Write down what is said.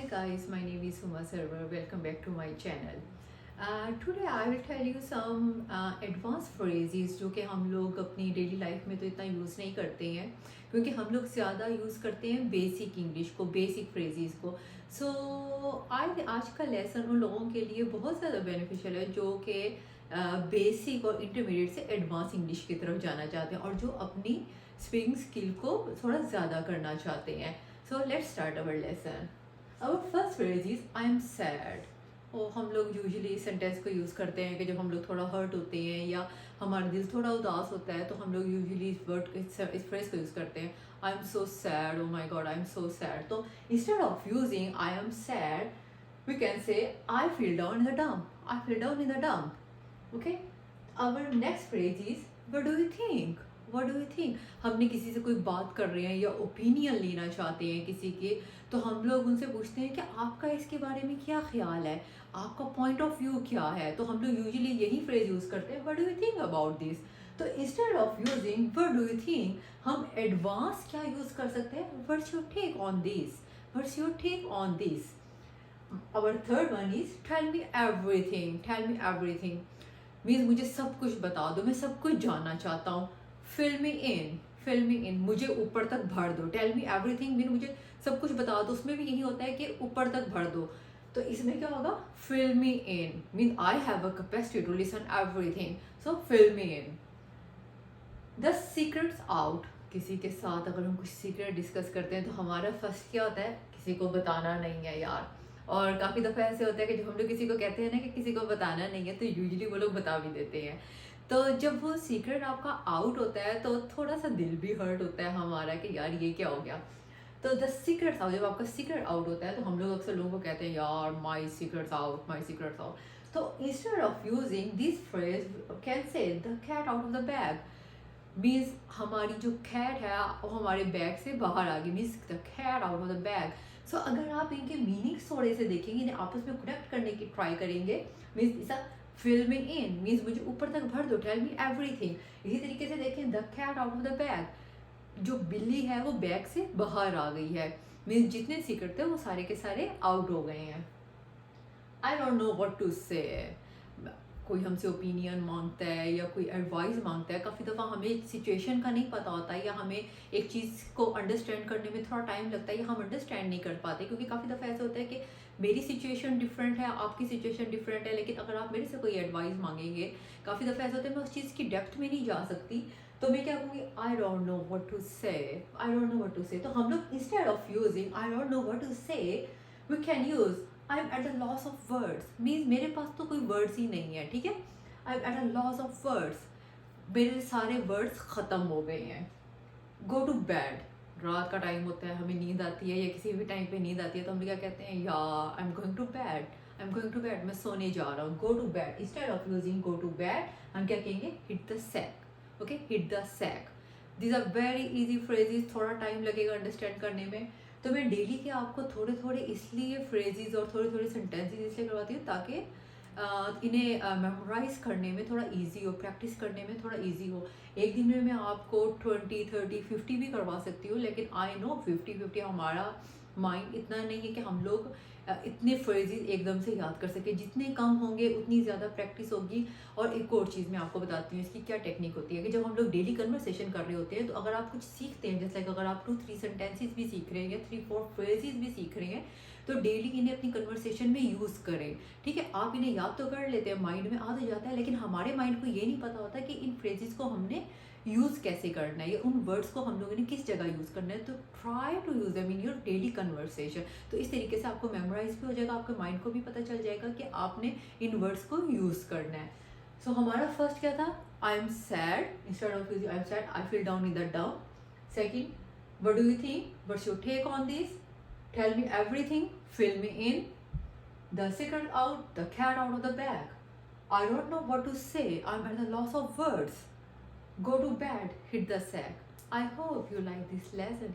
guys, my name is Huma Server. Welcome back to my channel. Today I will tell you some advanced phrases जो कि हम लोग अपनी daily life में तो इतना यूज़ नहीं करते हैं, क्योंकि हम लोग ज़्यादा यूज़ करते हैं बेसिक इंग्लिश को, बेसिक फ्रेजेस को. आज का लेसन उन लोगों के लिए बहुत ज़्यादा बेनिफिशियल है जो कि बेसिक और इंटरमीडिएट से एडवांस इंग्लिश की तरफ जाना चाहते हैं और जो अपनी स्पीकिंग स्किल को थोड़ा ज़्यादा करना चाहते हैं. So let's start our lesson. Our first phrase is I am sad. और हम लोग यूजुअली इस सेंटेंस को यूज़ करते हैं कि जब हम लोग थोड़ा हर्ट होते हैं या हमारा दिल थोड़ा उदास होता है तो हम लोग यूजुअली इस फ्रेज को यूज़ करते हैं. I am so sad, oh my god I am so sad. तो instead of using I am sad we can say I feel down in the dump. I feel down in the dump. Okay. Our next phrase is what do you think. What do you think? हमने किसी से कोई बात कर रहे हैं या opinion लेना चाहते हैं किसी के, तो हम लोग उनसे पूछते हैं कि आपका इसके बारे में क्या ख्याल है, आपका पॉइंट ऑफ व्यू क्या है. तो हम लोग यूजुअली यही फ्रेज यूज़ करते हैं, what do you think about this. तो instead of using what do you think हम एडवांस क्या यूज़ कर सकते हैं, what's your take on this. What's your take on this. Our third one is tell me everything. Tell me everything means मुझे सब कुछ बता दो, मैं सब कुछ जानना चाहता हूँ. फिल मी इन, मुझे ऊपर तक भर दो. टेल मी एवरीथिंग मीन मुझे सब कुछ बता दो, उसमें भी यही होता है कि ऊपर तक भर दो. तो इसमें क्या होगा, fill me in mean I have a capacity to listen everything, so fill me in. The secrets out. किसी के साथ अगर हम कुछ सीक्रेट डिस्कस करते हैं तो हमारा फर्स्ट क्या होता है, किसी को बताना नहीं है यार. और काफ़ी दफ़ा ऐसे होता है कि जब हम लोग किसी को कहते हैं ना कि किसी को बताना नहीं है तो यूजुअली वो लोग बता भी देते हैं. तो जब वो सीक्रेट आपका आउट होता है तो थोड़ा सा दिल भी हर्ट होता है हमारा कि यार ये क्या हो गया. तो द सीक्रेट्स आउट, जब आपका सीक्रेट आउट होता है तो हम लोग अक्सर लोगों को कहते हैं यार my secrets out, my secrets out. तो instead of using this phrase can say the cat out of the bag. Means हमारी जो कैट है वो हमारे बैग से बाहर आ गई, means the cat out of the bag. So अगर आप इनके मीनिंग्स थोड़े से देखेंगे, इन्हें आपस में कनेक्ट करने की ट्राई करेंगे. मीन्स ऐसा फिल मी इन मीन्स मुझे ऊपर तक भर दो, टेल मी एवरीथिंग. इसी तरीके से देखें the cat out of the bag, जो बिल्ली है वो बैग से बाहर आ गई है, मीन्स जितने सीक्रेट थे वो सारे के सारे आउट हो गए हैं. I don't know what to say. कोई हमसे ओपिनियन मांगता है या कोई एडवाइस मांगता है, काफ़ी दफ़ा हमें सिचुएशन का नहीं पता होता है या हमें एक चीज़ को अंडरस्टैंड करने में थोड़ा टाइम लगता है या हम अंडरस्टैंड नहीं कर पाते, क्योंकि काफ़ी दफ़ा ऐसा होता है कि मेरी सिचुएशन डिफरेंट है, आपकी सिचुएशन डिफरेंट है. लेकिन अगर आप मेरे से कोई एडवाइस मांगेंगे, काफ़ी दफ़ा ऐसा होता है मैं उस चीज़ की डेप्थ में नहीं जा सकती, तो मैं क्या कहूँगी, I don't know what to say, I don't know what to say. तो हम लोग instead of using I don't know what to say we can use I am at the loss of words. Means मेरे पास तो कोई words ही नहीं है, ठीक है. I am at a loss of words, मेरे सारे वर्ड्स ख़त्म हो गए हैं. Go to bed. रात का टाइम होता है, हमें नींद आती है या किसी भी टाइम पे नींद आती है तो हम क्या कहते हैं, यार I am going to bed, I am going to bed, मैं सोने जा रहा हूँ. Go to bed. Instead of using go to bed हम क्या कहेंगे, hit the sack. Okay, hit the sack. These are very easy phrases, थोड़ा time लगेगा अंडरस्टैंड करने में. तो मैं डेली के आपको थोड़े थोड़े इसलिए फ्रेजेस और थोड़े थोड़े सेंटेंसेस इसलिए करवाती हूँ ताकि इन्हें मेमोराइज करने में थोड़ा इजी हो, प्रैक्टिस करने में थोड़ा इजी हो. एक दिन में मैं आपको 20, 30, 50 भी करवा सकती हूँ, लेकिन आई नो 50-50 हमारा माइंड इतना नहीं है कि हम लोग इतने फ्रेजेस एकदम से याद कर सके. जितने कम होंगे उतनी ज़्यादा प्रैक्टिस होगी. और एक और चीज़ मैं आपको बताती हूँ इसकी क्या टेक्निक होती है कि जब हम लोग डेली कन्वर्सेशन कर रहे होते हैं तो अगर आप कुछ सीखते हैं, जैसे अगर आप 2-3 सेंटेंसेस भी सीख रहे हैं या 3-4 फ्रेजेस भी सीख रहे हैं, तो डेली इन्हें अपनी कन्वर्सेशन में यूज़ करें. ठीक है, आप इन्हें याद तो कर लेते हैं, माइंड में आ तो जाता है, लेकिन हमारे माइंड को ये नहीं पता होता कि इन फ्रेजेस को हमने यूज़ कैसे करना है या उन वर्ड्स को हम लोगों ने किस जगह यूज़ करना है. तो try to use them in your daily conversation. तो इस तरीके से आपको मेमोराइज भी हो जाएगा, आपके माइंड को भी पता चल जाएगा कि आपने इन वर्ड्स को यूज़ करना है. सो हमारा फर्स्ट क्या था, I am sad. Instead of using I am sad I feel down in the dump. Second, what do you think, what's your take on this. Tell me everything, fill me in. The secret out, the cat out of the bag. I don't know what to say, I'm at the loss of words. Go to bed, hit the sack. I hope you like this lesson.